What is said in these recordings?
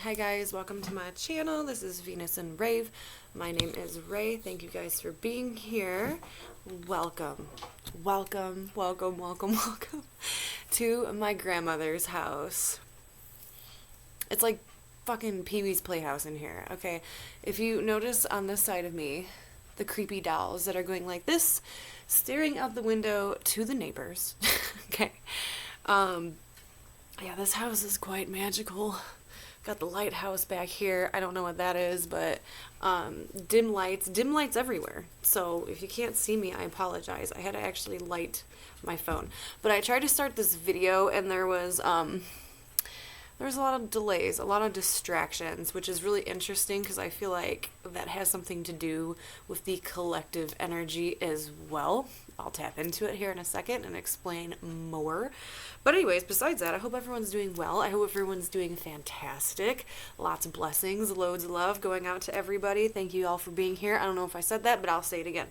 Hi guys, welcome to my channel. This is Venus and Rave. My name is Ray. Thank you guys for being here. Welcome, welcome, welcome, welcome, welcome to my grandmother's house. It's like fucking Pee-wee's Playhouse in here, okay? If you notice on this side of me, the creepy dolls that are going like this, staring out the window to the neighbors, okay? Yeah, this house is quite magical. Got the lighthouse back here. I don't know what that is, but dim lights everywhere. So if you can't see me, I apologize. I had to actually light my phone. But I tried to start this video and there was a lot of delays, a lot of distractions, which is really interesting because I feel like that has something to do with the collective energy as well. I'll tap into it here in a second and explain more. But anyways, besides that, I hope everyone's doing well. I hope everyone's doing fantastic. Lots of blessings, loads of love going out to everybody. Thank you all for being here. I don't know if I said that, but I'll say it again.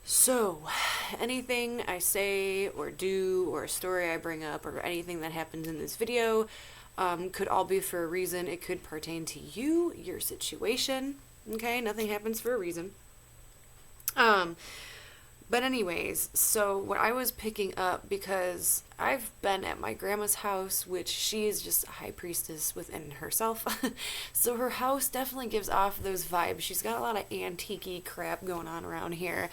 So, anything I say or do or a story I bring up or anything that happens in this video could all be for a reason. It could pertain to you, your situation. Okay, nothing happens for a reason. But anyways, so what I was picking up, because I've been at my grandma's house, which she is just a high priestess within herself. So her house definitely gives off those vibes. She's got a lot of antique-y crap going on around here.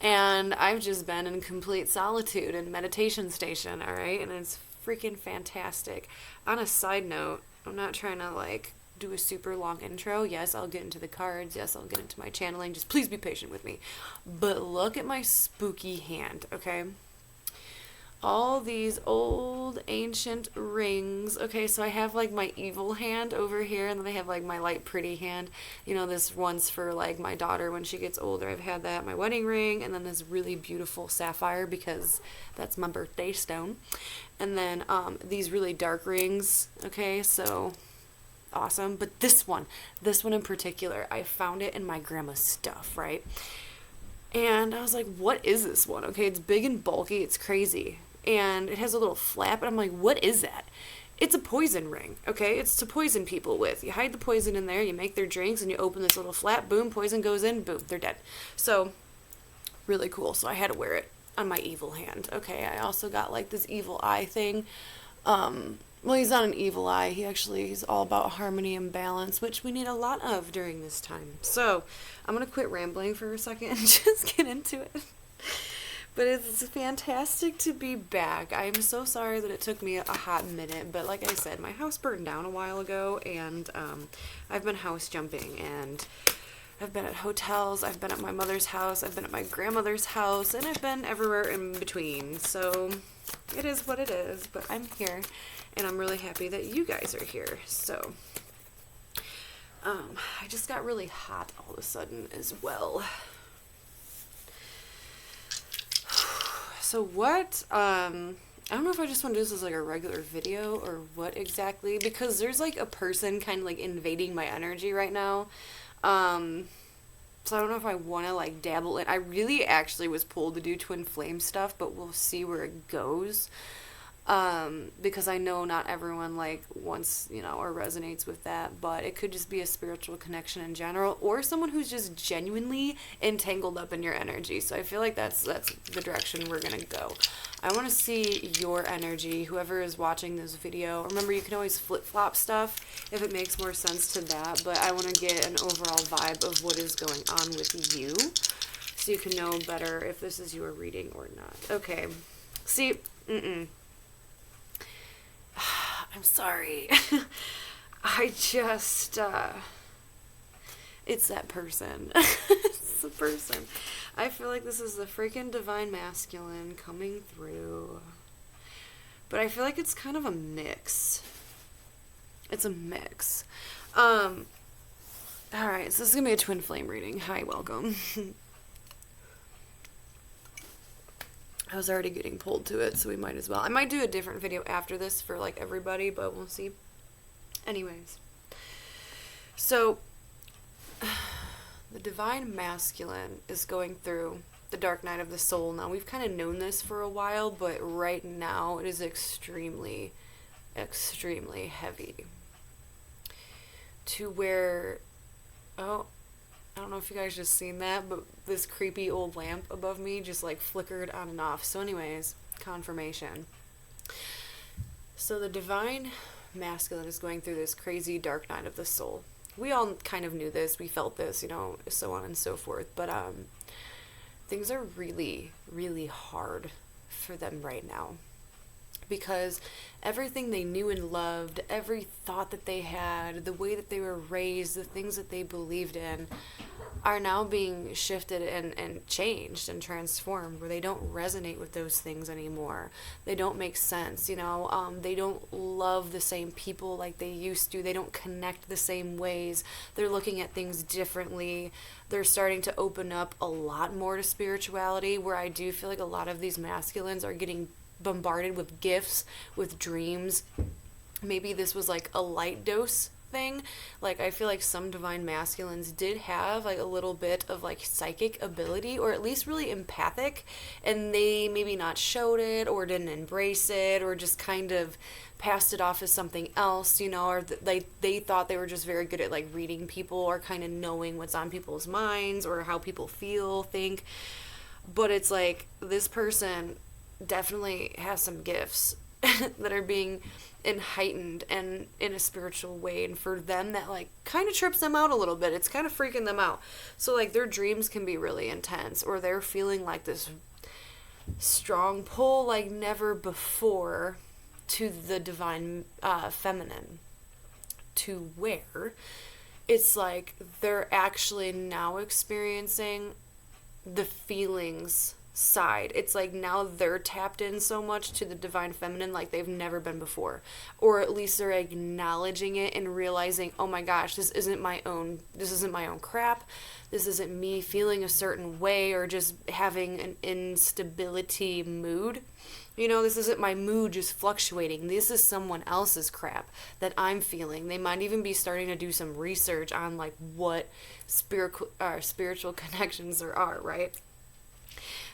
And I've just been in complete solitude and meditation station, alright? And it's freaking fantastic. On a side note, I'm not trying to do a super long intro. Yes, I'll get into the cards. Yes, I'll get into my channeling. Just please be patient with me. But look at my spooky hand, okay? All these old ancient rings. Okay, so I have my evil hand over here, and then I have my light pretty hand. You know, this one's for my daughter when she gets older. I've had that, my wedding ring, and then this really beautiful sapphire because that's my birthday stone. And then these really dark rings. Okay, so awesome. But this one in particular, I found it in my grandma's stuff, right? And I was like, what is this one? Okay, it's big and bulky, it's crazy. And it has a little flap, and I'm like, what is that? It's a poison ring, okay? It's to poison people with. You hide the poison in there, you make their drinks, and you open this little flap, boom, poison goes in, boom, they're dead. So, really cool. So I had to wear it on my evil hand. Okay, I also got this evil eye thing. Well, he's not an evil eye. He's all about harmony and balance, which we need a lot of during this time. So, I'm going to quit rambling for a second and just get into it. But it's fantastic to be back. I'm so sorry that it took me a hot minute, but like I said, my house burned down a while ago, and I've been house jumping, and I've been at hotels, I've been at my mother's house, I've been at my grandmother's house, and I've been everywhere in between. So, it is what it is, but I'm here. And I'm really happy that you guys are here. So, I just got really hot all of a sudden as well. So what, I don't know if I just want to do this as a regular video or what exactly, because there's a person kind of invading my energy right now. So I don't know if I want to dabble in. I really actually was pulled to do twin flame stuff, but we'll see where it goes. Because I know not everyone wants, or resonates with that, but it could just be a spiritual connection in general, or someone who's just genuinely entangled up in your energy. So I feel like that's the direction we're gonna go. I want to see your energy, whoever is watching this video. Remember, you can always flip-flop stuff if it makes more sense to that, but I want to get an overall vibe of what is going on with you, so you can know better if this is your reading or not. Okay, see, I'm sorry. I just, it's that person. It's the person. I feel like this is the freaking divine masculine coming through. But I feel like it's kind of a mix. It's a mix. Alright, so this is gonna be a twin flame reading. Hi, welcome. I was already getting pulled to it, so we might as well. I might do a different video after this for everybody, but we'll see. Anyways. So, the divine masculine is going through the dark night of the soul. Now, we've kind of known this for a while, but right now it is extremely, extremely heavy. to where, oh, I don't know if you guys just seen that, but this creepy old lamp above me just like flickered on and off. So anyways, confirmation. So the divine masculine is going through this crazy dark night of the soul. We all kind of knew this, we felt this, so on and so forth. But things are really, really hard for them right now. Because everything they knew and loved, every thought that they had, the way that they were raised, the things that they believed in, are now being shifted and changed and transformed, where they don't resonate with those things anymore. They don't make sense, they don't love the same people like they used to. They don't connect the same ways. They're looking at things differently. They're starting to open up a lot more to spirituality, where I do feel like a lot of these masculines are getting bombarded with gifts, with dreams. Maybe this was like a light dose thing. Like, I feel like some divine masculines did have like a little bit of like psychic ability, or at least really empathic, and they maybe not showed it or didn't embrace it, or just kind of passed it off as something else, or they thought they were just very good at like reading people, or kind of knowing what's on people's minds or how people feel, think. But it's like, this person definitely has some gifts that are being heightened and in a spiritual way, and for them that like kind of trips them out a little bit. It's kind of freaking them out. So like their dreams can be really intense, or they're feeling like this strong pull like never before to the divine feminine, to where it's like they're actually now experiencing the feelings side. It's like now they're tapped in so much to the divine feminine like they've never been before, or at least they're acknowledging it and realizing, oh my gosh, this isn't my own crap. This isn't me feeling a certain way or just having an instability mood. This isn't my mood just fluctuating. This is someone else's crap that I'm feeling. They might even be starting to do some research on like what spiritual connections there are, right?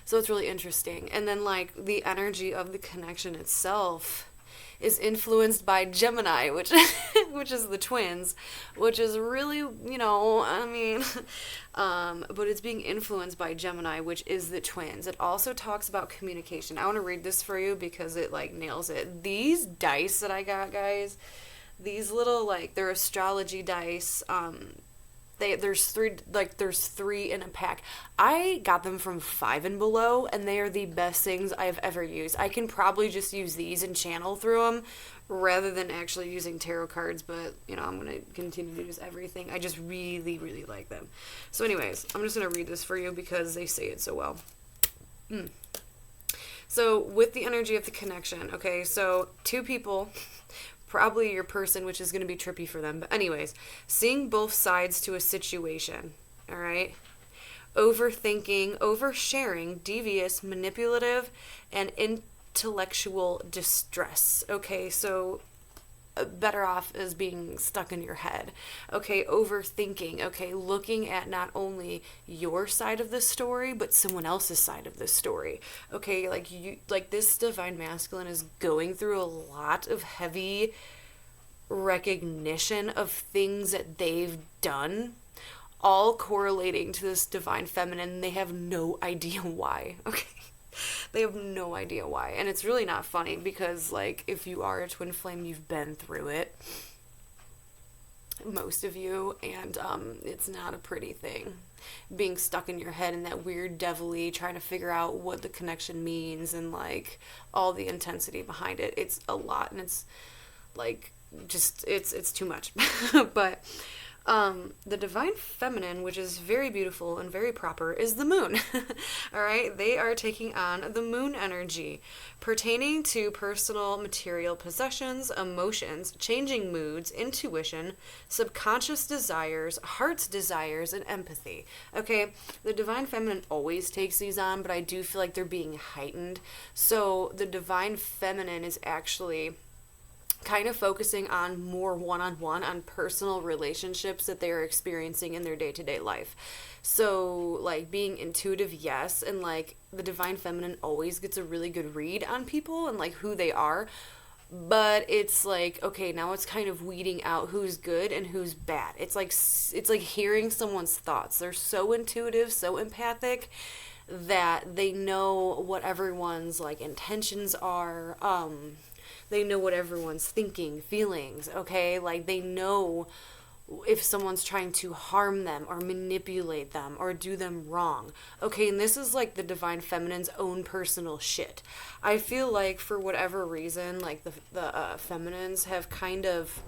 So it's really interesting. And then like the energy of the connection itself is influenced by Gemini, which which is the twins, which is really, but it's being influenced by Gemini, which is the twins. It also talks about communication. I want to read this for you because it like nails it. These dice that I got, guys, these little like, they're astrology dice. There's three in a pack. I got them from Five and Below, and they are the best things I've ever used. I can probably just use these and channel through them rather than actually using tarot cards, but I'm going to continue to use everything. I just really, really like them. So anyways, I'm just going to read this for you because they say it so well. So with the energy of the connection, okay, so two people, probably your person, which is going to be trippy for them. But anyways, seeing both sides to a situation, all right? Overthinking, oversharing, devious, manipulative, and intellectual distress. Okay, so better off as being stuck in your head. Okay, overthinking. Okay, looking at not only your side of the story, but someone else's side of the story. Okay, like this divine masculine is going through a lot of heavy recognition of things that they've done, all correlating to this divine feminine. They have no idea why. Okay. They have no idea why. And it's really not funny because, like, if you are a twin flame, you've been through it. Most of you. And it's not a pretty thing. Being stuck in your head in that weird devilly, trying to figure out what the connection means and, like, all the intensity behind it. It's a lot. And it's, like, just, it's too much. But the divine feminine, which is very beautiful and very proper, is the moon. All right, they are taking on the moon energy, pertaining to personal material possessions, emotions, changing moods, intuition, subconscious desires, heart's desires, and empathy. Okay, the divine feminine always takes these on, but I do feel like they're being heightened. So the divine feminine is actually kind of focusing on more one-on-one on personal relationships that they are experiencing in their day-to-day life. So, like, being intuitive, yes, and, like, the divine feminine always gets a really good read on people and, like, who they are. but it's like, okay, now it's kind of weeding out who's good and who's bad. It's like hearing someone's thoughts. They're so intuitive, so empathic, that they know what everyone's like intentions are. They know what everyone's thinking, feelings, okay? Like they know if someone's trying to harm them or manipulate them or do them wrong. Okay, and this is like the divine feminine's own personal shit. I feel like for whatever reason, like the feminines have kind of,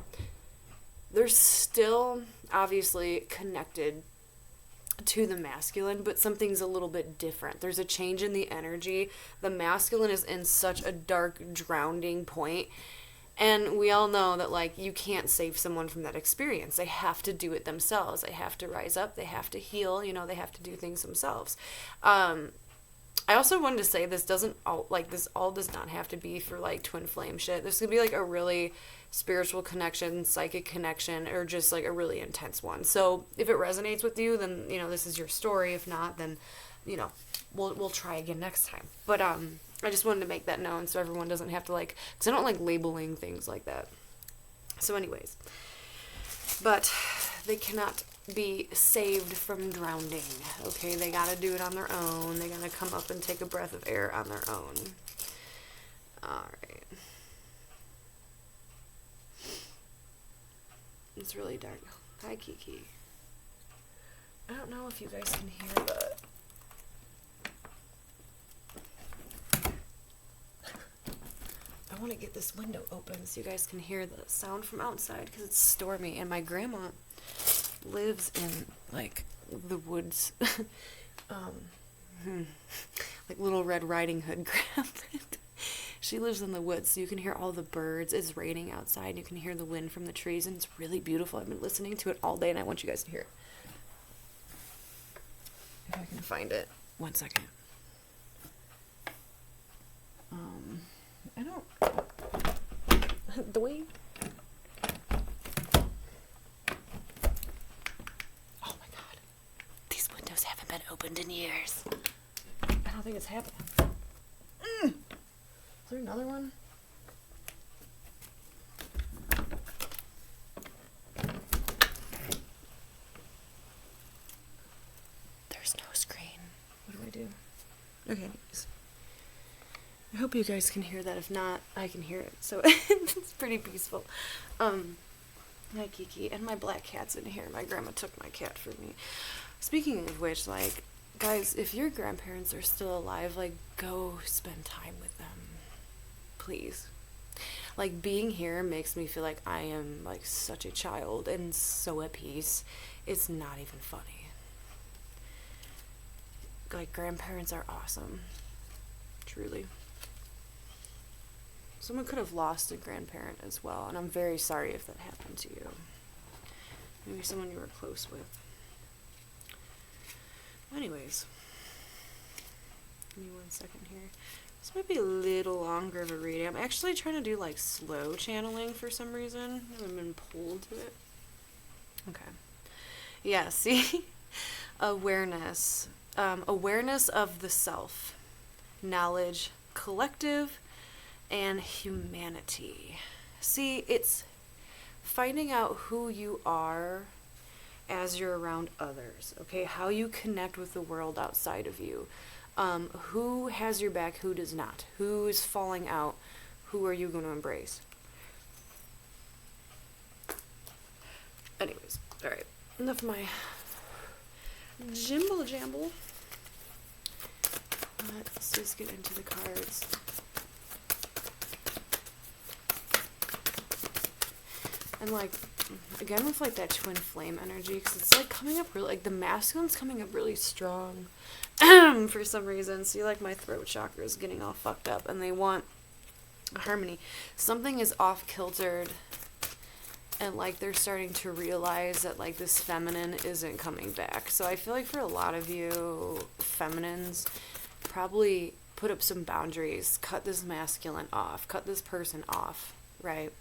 they're still obviously connected to the masculine, but something's a little bit different. There's a change in the energy. The masculine is in such a dark, drowning point. And we all know that, like, you can't save someone from that experience. They have to do it themselves. They have to rise up. They have to heal. You know, they have to do things themselves. I also wanted to say this doesn't all, like, this all does not have to be for, like, twin flame shit. This could be, like, a really spiritual connection, psychic connection, or just, like, a really intense one. So if it resonates with you, then, you know, this is your story. If not, then, you know, we'll try again next time. But, I just wanted to make that known so everyone doesn't have to, like, because I don't like labeling things like that. So anyways, but they cannot be saved from drowning, okay? They gotta do it on their own. They gotta come up and take a breath of air on their own. Alright. It's really dark. Hi, Kiki. I don't know if you guys can hear, but I want to get this window open so you guys can hear the sound from outside because it's stormy and my grandma lives in like the woods. Like Little Red Riding Hood grandma. She lives in the woods, so you can hear all the birds. It's raining outside. You can hear the wind from the trees, and it's really beautiful. I've been listening to it all day, and I want you guys to hear it. If I can find it. 1 second. I don't... The way... Oh my god. These windows haven't been opened in years. I don't think it's happening. Is there another one? There's no screen. What do I do? Okay, anyways. I hope you guys can hear that. If not, I can hear it. So it's pretty peaceful. Hi, Kiki. And my black cat's in here. My grandma took my cat for me. Speaking of which, like, guys, if your grandparents are still alive, like, go spend time with them. Please. Like, being here makes me feel like I am, like, such a child and so at peace. It's not even funny. Like, grandparents are awesome. Truly. Someone could have lost a grandparent as well, and I'm very sorry if that happened to you. Maybe someone you were close with. Anyways. Give me 1 second here. This might be a little longer of a reading. I'm actually trying to do, like, slow channeling for some reason. I haven't been pulled to it. Okay. Yeah, see? Awareness. Awareness of the self. Knowledge. Collective. And humanity. See, it's finding out who you are as you're around others, okay? How you connect with the world outside of you. Who has your back, who does not? Who is falling out? Who are you going to embrace? Anyways, alright. Enough of my jimble jamble. Let's just get into the cards. And, like, again with, like, that twin flame energy, because it's, like, coming up really, like, the masculine's coming up really strong for some reason. See, like, my throat chakra is getting all fucked up, and they want harmony. Something is off-kiltered, and, like, they're starting to realize that, like, this feminine isn't coming back. So I feel like for a lot of you feminines, probably put up some boundaries, cut this masculine off, cut this person off, right?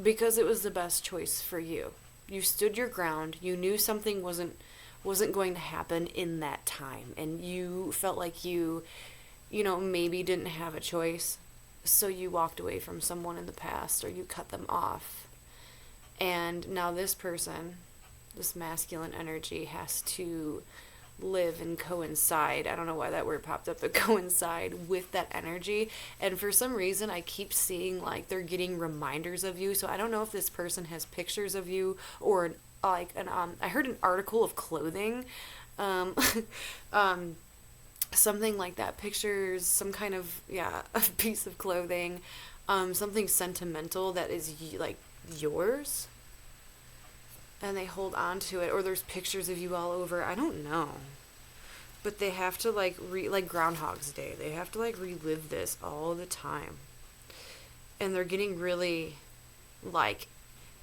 Because it was the best choice for you. You stood your ground. You knew something wasn't going to happen in that time. And you felt like you know, maybe didn't have a choice. So you walked away from someone in the past or you cut them off. And now this person, this masculine energy, has to live and coincide. I don't know why that word popped up, but coincide with that energy. And for some reason, I keep seeing like they're getting reminders of you. So I don't know if this person has pictures of you or I heard an article of clothing, um, something like that. Pictures, some kind of, yeah, a piece of clothing, something sentimental that is like yours, and they hold on to it, or there's pictures of you all over. I don't know. But they have to like like Groundhog's Day. They have to like relive this all the time. And they're getting really like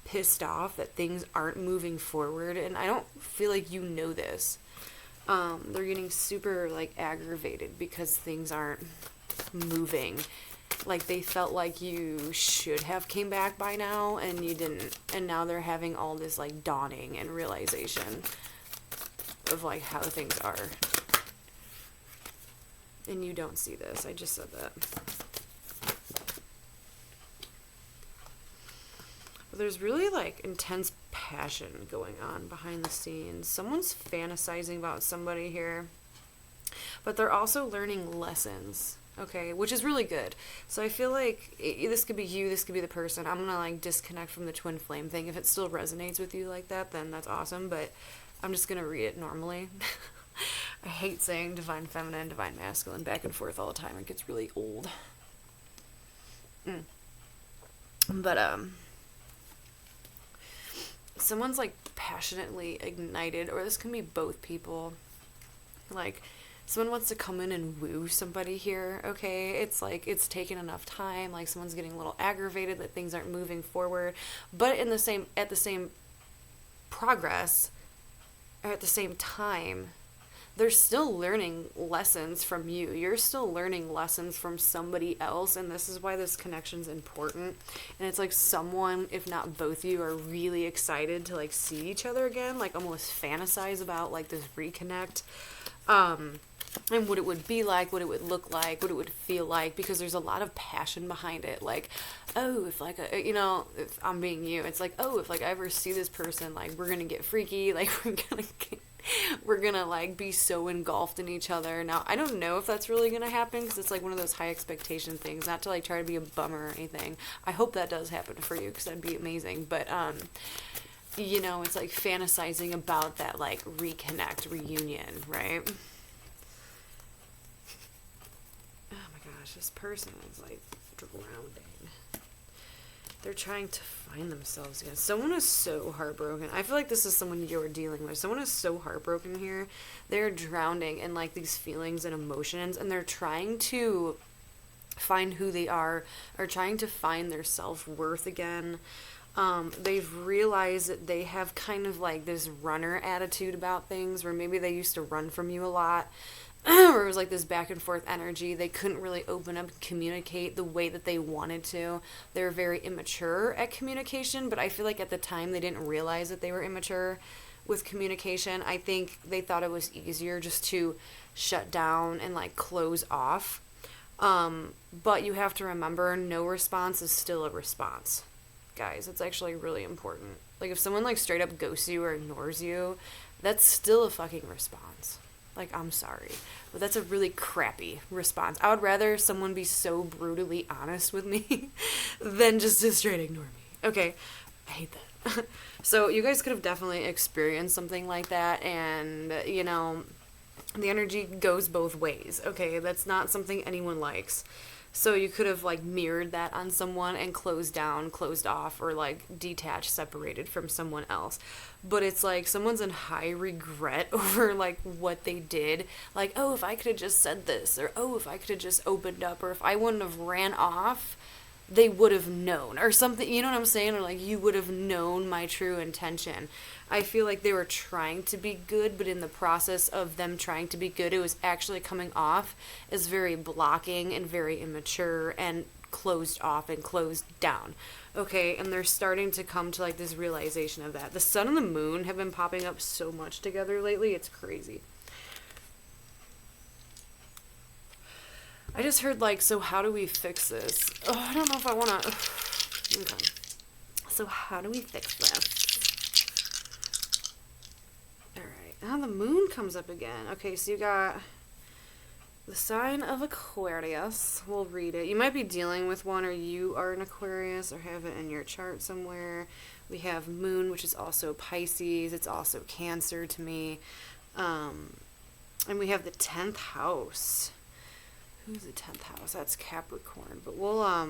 pissed off that things aren't moving forward, and I don't feel like you know this. They're getting super like aggravated because things aren't moving. Like they felt like you should have came back by now and you didn't, and now they're having all this like dawning and realization of like how things are, and you don't see this. I just said that. But there's really like intense passion going on behind the scenes. Someone's fantasizing about somebody here, but they're also learning lessons. Okay, which is really good. So I feel like this could be you, this could be the person. I'm gonna like disconnect from the twin flame thing. If it still resonates with you like that, then that's awesome, but I'm just gonna read it normally. I hate saying divine feminine, divine masculine back and forth all the time. It gets really old. But someone's like passionately ignited, or this can be both people. Like someone wants to come in and woo somebody here, okay? It's like it's taken enough time, like someone's getting a little aggravated that things aren't moving forward, but at the same progress, or at the same time, they're still learning lessons from you. You're still learning lessons from somebody else, and this is why this connection's important. And it's like someone, if not both of you, are really excited to like see each other again, like almost fantasize about like this reconnect. And what it would be like, what it would look like, what it would feel like, because there's a lot of passion behind it. Like, oh, if like, if I'm being you, it's like, oh, if like I ever see this person, like we're gonna get freaky, like we're gonna like be so engulfed in each other. Now, I don't know if that's really gonna happen, because it's like one of those high expectation things, not to like try to be a bummer or anything. I hope that does happen for you, because that'd be amazing. But, it's like fantasizing about that like reconnect, reunion, right? This person is like drowning. They're trying to find themselves again. Someone is so heartbroken. I feel like this is someone you're dealing with. Someone is so heartbroken here. They're drowning in like these feelings and emotions, and they're trying to find who they are, or trying to find their self-worth again. They've realized that they have kind of like this runner attitude about things, where maybe they used to run from you a lot. Or it was like this back and forth energy. They couldn't really open up and communicate the way that they wanted to. They were very immature at communication, but I feel like at the time they didn't realize that they were immature with communication. I think they thought it was easier just to shut down and like close off. But you have to remember, no response is still a response. Guys, it's actually really important. Like if someone like straight up ghosts you or ignores you, that's still a fucking response. Like, I'm sorry, but that's a really crappy response. I would rather someone be so brutally honest with me than just to straight ignore me. Okay, I hate that. So you guys could have definitely experienced something like that, and, the energy goes both ways, okay? That's not something anyone likes. So you could have, like, mirrored that on someone and closed down, closed off, or, like, detached, separated from someone else. But it's like someone's in high regret over, like, what they did. Like, oh, if I could have just said this, or, oh, if I could have just opened up, or if I wouldn't have ran off, they would have known, or something, you know what I'm saying? Or, like, you would have known my true intention. I feel like they were trying to be good, but in the process of them trying to be good, it was actually coming off as very blocking and very immature and closed off and closed down. Okay, and they're starting to come to like this realization of that. The sun and the moon have been popping up so much together lately, it's crazy. I just heard like, so how do we fix this? Oh, I don't know if I want to. Okay. So how do we fix this? All right. Now the moon comes up again. Okay, so you got the sign of Aquarius. We'll read it. You might be dealing with one, or you are an Aquarius, or have it in your chart somewhere. We have moon, which is also Pisces. It's also Cancer to me. And we have the 10th house. Who's the 10th house? That's Capricorn. But we'll,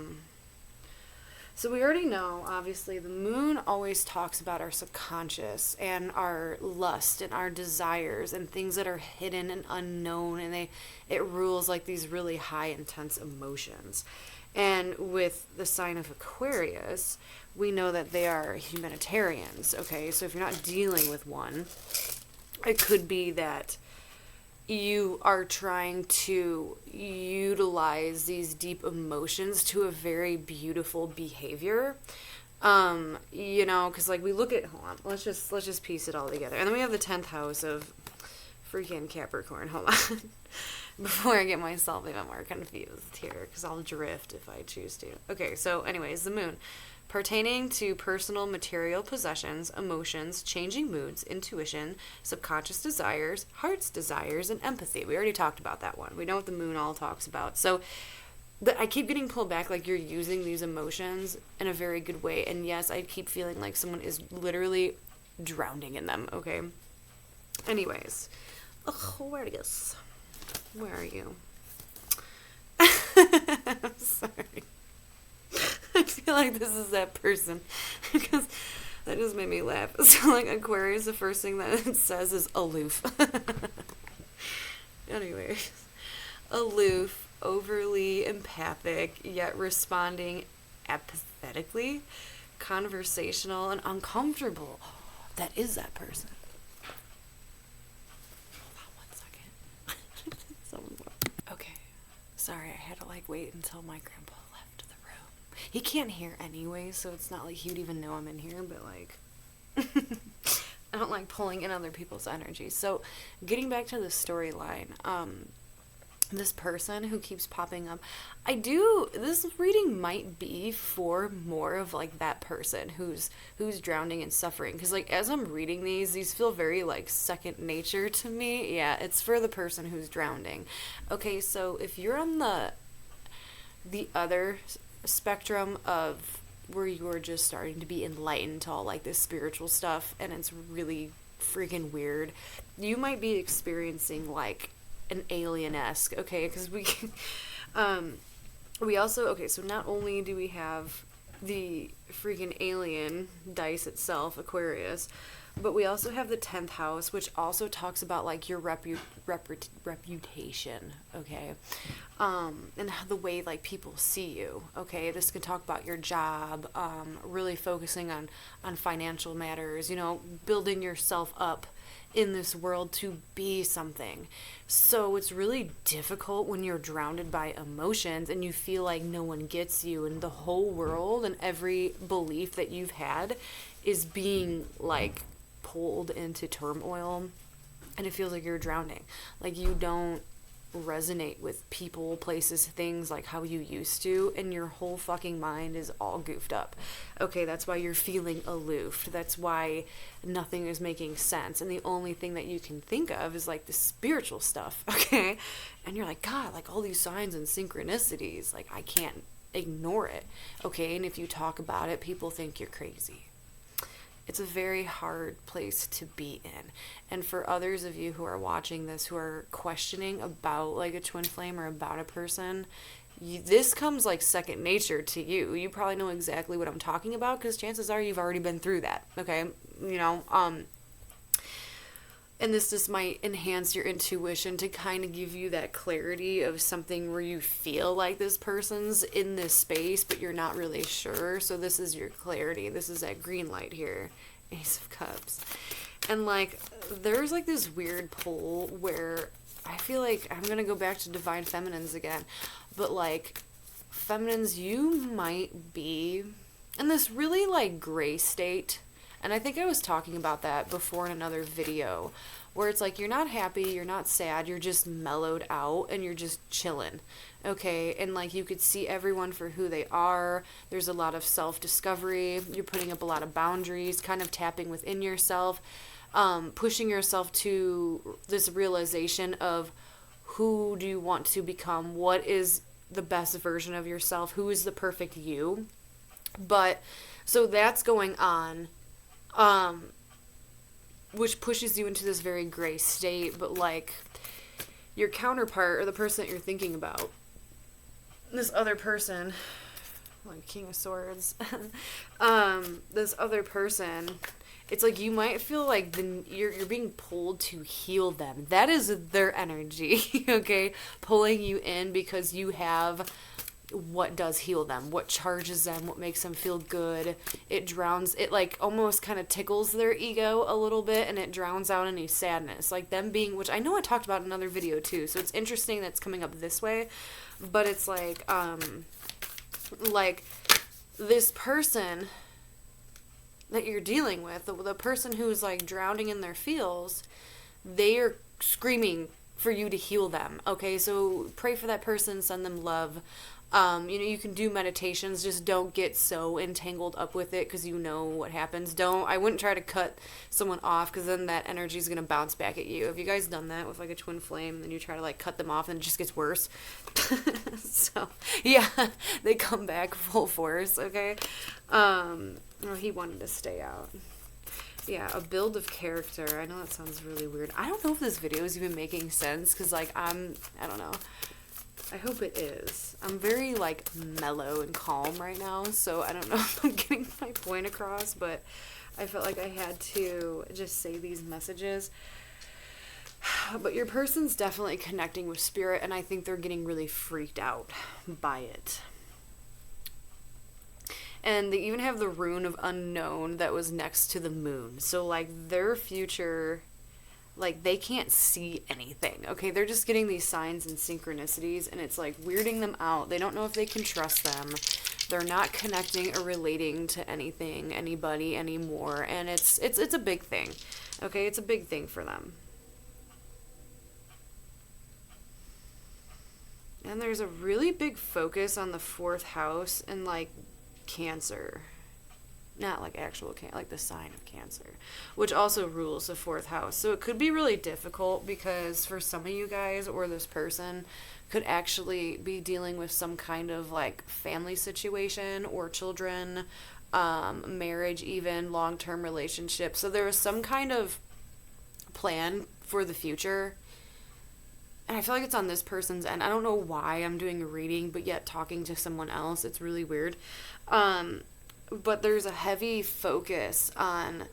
so we already know, obviously, the moon always talks about our subconscious and our lust and our desires and things that are hidden and unknown, and it rules like these really high, intense emotions. And with the sign of Aquarius, we know that they are humanitarians, okay? So if you're not dealing with one, it could be that you are trying to utilize these deep emotions to a very beautiful behavior. You know, because like we look at, hold on, let's just piece it all together. And then we have the 10th house of freaking Capricorn. Hold on. Before I get myself even more confused here, because I'll drift if I choose to. Okay, so anyways, the moon. Pertaining to personal material possessions, emotions, changing moods, intuition, subconscious desires, heart's desires, and empathy. We already talked about that one. We know what the moon all talks about. So I keep getting pulled back, like you're using these emotions in a very good way. And yes, I keep feeling like someone is literally drowning in them, okay? Anyways. Aquarius. Where are you? I'm sorry. I feel like this is that person because that just made me laugh. So, like, Aquarius, the first thing that it says is aloof. Anyways, aloof, overly empathic, yet responding apathetically, conversational, and uncomfortable. That is that person. Hold on 1 second. Okay. Sorry, I had to, like, wait until my grandpa left the room. He can't hear anyway, so it's not like he would even know I'm in here, but, like, I don't like pulling in other people's energy. So, getting back to the storyline, this person who keeps popping up, this reading might be for more of, like, that person who's drowning and suffering, because, like, as I'm reading these feel very, like, second nature to me. Yeah, it's for the person who's drowning. Okay, so if you're on the other spectrum of where you're just starting to be enlightened to all, like, this spiritual stuff, and it's really freaking weird, you might be experiencing, like, an alien-esque, okay, because we also, okay, so not only do we have the freaking alien dice itself, Aquarius, but we also have the 10th house, which also talks about, like, your reputation, okay, and the way, like, people see you, okay. This could talk about your job, really focusing on financial matters, you know, building yourself up in this world to be something. So it's really difficult when you're drowned by emotions and you feel like no one gets you, and the whole world and every belief that you've had is being, like, pulled into turmoil, and it feels like you're drowning. Like, you don't resonate with people, places, things like how you used to, and your whole fucking mind is all goofed up. Okay, that's why you're feeling aloof. That's why nothing is making sense, and the only thing that you can think of is, like, the spiritual stuff, okay? And you're like, God, like, all these signs and synchronicities, like, I can't ignore it, okay? And if you talk about it, people think you're crazy. It's a very hard place to be in. And for others of you who are watching this, who are questioning about, like, a twin flame or about a person, this comes like second nature to you. You probably know exactly what I'm talking about, because chances are you've already been through that, okay? You know, and this just might enhance your intuition to kind of give you that clarity of something where you feel like this person's in this space, but you're not really sure. So this is your clarity. This is that green light here. Ace of Cups. And, like, there's, like, this weird pull where I feel like I'm going to go back to Divine Feminines again. But, like, feminines, you might be in this really, like, gray state And I think I was talking about that before in another video, where it's like you're not happy, you're not sad, you're just mellowed out and you're just chilling. Okay, and like you could see everyone for who they are. There's a lot of self-discovery. You're putting up a lot of boundaries, kind of tapping within yourself, pushing yourself to this realization of who do you want to become, what is the best version of yourself, who is the perfect you. But so that's going on, which pushes you into this very gray state. But like your counterpart, or the person that you're thinking about, this other person, like King of Swords, this other person, it's like you might feel like you're being pulled to heal them. That is their energy, okay? Pulling you in because you have what does heal them, what charges them, what makes them feel good. It drowns, it like almost kind of tickles their ego a little bit, and it drowns out any sadness. Like them being, which I know I talked about in another video too, so it's interesting that it's coming up this way, but it's like this person that you're dealing with, the person who's like drowning in their feels, they are screaming for you to heal them. Okay, so pray for that person, send them love. You can do meditations, just don't get so entangled up with it, because you know what happens. I wouldn't try to cut someone off, because then that energy is going to bounce back at you. Have you guys done that with like a twin flame, and then you try to like cut them off and it just gets worse? So yeah, they come back full force. Okay. He wanted to stay out. Yeah, a build of character. I know that sounds really weird. I don't know if this video is even making sense, because like I don't know. I hope it is. I'm very like mellow and calm right now, so I don't know if I'm getting my point across, but I felt like I had to just say these messages. But your person's definitely connecting with spirit, and I think they're getting really freaked out by it. And they even have the rune of unknown that was next to the moon. So like their future, like they can't see anything. Okay, they're just getting these signs and synchronicities, and it's like weirding them out. They don't know if they can trust them. They're not connecting or relating to anything, anybody anymore, and it's a big thing. Okay, it's a big thing for them. And there's a really big focus on the 4th house and like Cancer. Not like actual Cancer, like the sign of Cancer, which also rules the 4th house. So it could be really difficult, because for some of you guys, or this person could actually be dealing with some kind of like family situation or children, marriage, even long-term relationship. So there was some kind of plan for the future. And I feel like it's on this person's end. I don't know why I'm doing a reading, but yet talking to someone else. It's really weird. But there's a heavy focus on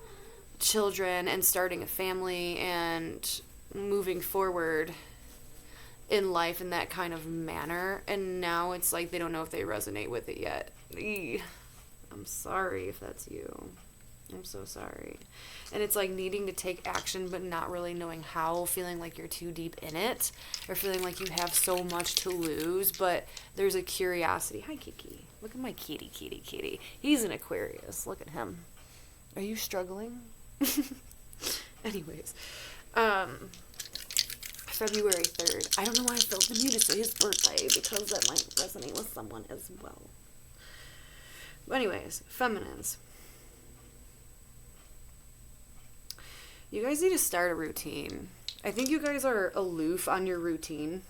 children and starting a family and moving forward in life in that kind of manner. And now it's like they don't know if they resonate with it yet. I'm sorry if that's you. I'm so sorry. And it's like needing to take action but not really knowing how, feeling like you're too deep in it, or feeling like you have so much to lose, but there's a curiosity. Hi, Kiki. Look at my kitty. He's an Aquarius. Look at him. Are you struggling? Anyways, February 3rd. I don't know why I felt the need to say his birthday, because that might resonate with someone as well. But anyways, feminines. You guys need to start a routine. I think you guys are aloof on your routine,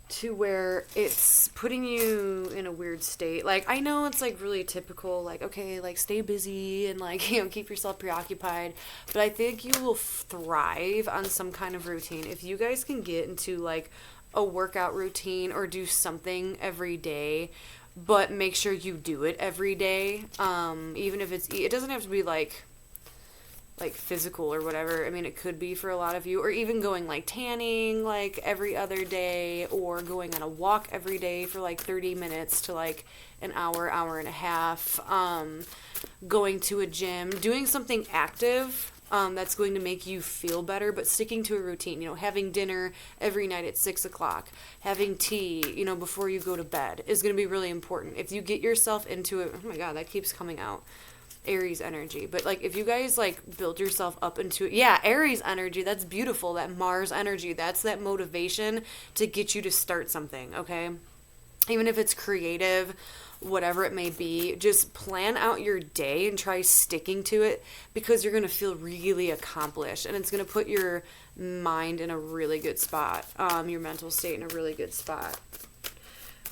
to where it's putting you in a weird state. Like, I know it's like really typical, like, okay, like stay busy and like, keep yourself preoccupied, but I think you will thrive on some kind of routine. If you guys can get into like a workout routine or do something every day, but make sure you do it every day, even if it doesn't have to be like physical or whatever. I mean, it could be for a lot of you, or even going like tanning like every other day, or going on a walk every day for like 30 minutes to like an hour and a half, going to a gym, doing something active that's going to make you feel better, but sticking to a routine, having dinner every night at 6 o'clock, having tea, before you go to bed is going to be really important. If you get yourself into it, oh my God, that keeps coming out. Aries energy. But like if you guys like build yourself up into it, yeah, Aries energy, that's beautiful. That Mars energy, that's that motivation to get you to start something, okay? Even if it's creative, whatever it may be, just plan out your day and try sticking to it, because you're going to feel really accomplished, and it's going to put your mind in a really good spot, your mental state in a really good spot,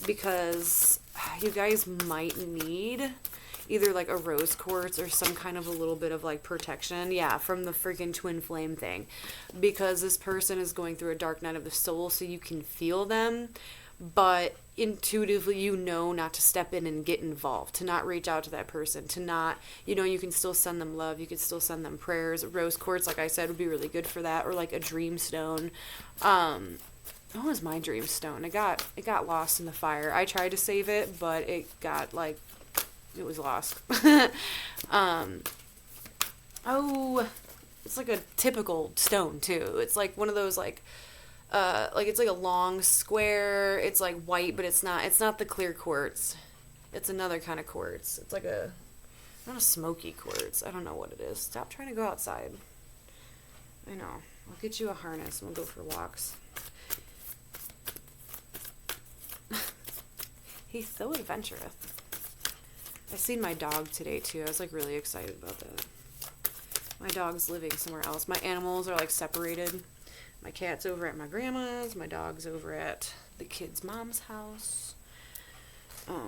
because you guys might need either like a rose quartz or some kind of a little bit of like protection, yeah, from the freaking twin flame thing, because this person is going through a dark night of the soul, so you can feel them, but intuitively not to step in and get involved, to not reach out to that person, to not, you can still send them love, you can still send them prayers. Rose quartz, like I said, would be really good for that, or like a dream stone. What was my dream stone? It got lost in the fire. I tried to save it, but it was lost. It's like a typical stone too. It's like one of those like it's like a long square. It's like white, but it's not the clear quartz. It's another kind of quartz. It's like not a smoky quartz. I don't know what it is. Stop trying to go outside. I know. I'll get you a harness and we'll go for walks. He's so adventurous. I seen my dog today too. I was like really excited about that. My dog's living somewhere else. My animals are like separated. My cat's over at my grandma's. My dog's over at the kid's mom's house. Yeah.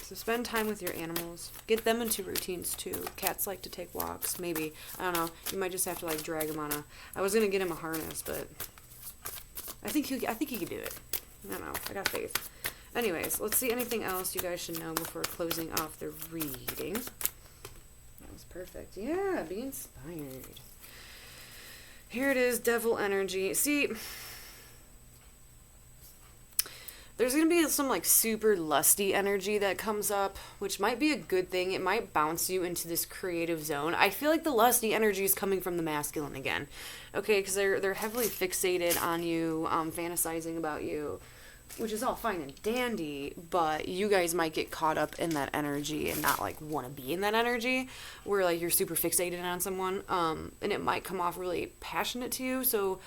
So spend time with your animals. Get them into routines too. Cats like to take walks. Maybe. I don't know. You might just have to like drag him on I was gonna get him a harness, but I think he could do it. I don't know. I got faith. Anyways, let's see anything else you guys should know before closing off the reading. That was perfect. Yeah, be inspired. Here it is, devil energy. See, there's going to be some like super lusty energy that comes up, which might be a good thing. It might bounce you into this creative zone. I feel like the lusty energy is coming from the masculine again. Okay, because they're heavily fixated on you, fantasizing about you, which is all fine and dandy, but you guys might get caught up in that energy and not like want to be in that energy where like you're super fixated on someone, and it might come off really passionate to you. So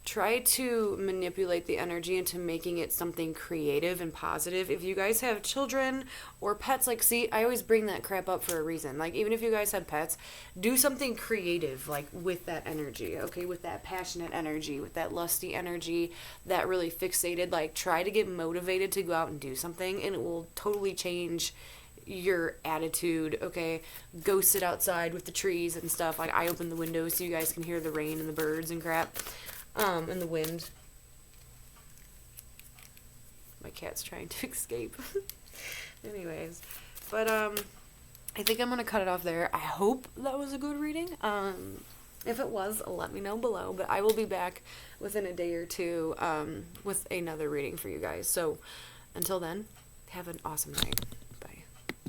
try to manipulate the energy into making it something creative and positive. If you guys have children or pets, like, see, I always bring that crap up for a reason. Like, even if you guys have pets, do something creative, like, with that energy, okay? With that passionate energy, with that lusty energy, that really fixated. Like, try to get motivated to go out and do something, and it will totally change your attitude, okay? Go sit outside with the trees and stuff. Like, I open the windows so you guys can hear the rain and the birds and crap. And the wind. My cat's trying to escape. Anyways, but I think I'm gonna cut it off there. I hope that was a good reading. If it was, let me know below. But I will be back within a day or two with another reading for you guys. So until then, have an awesome night.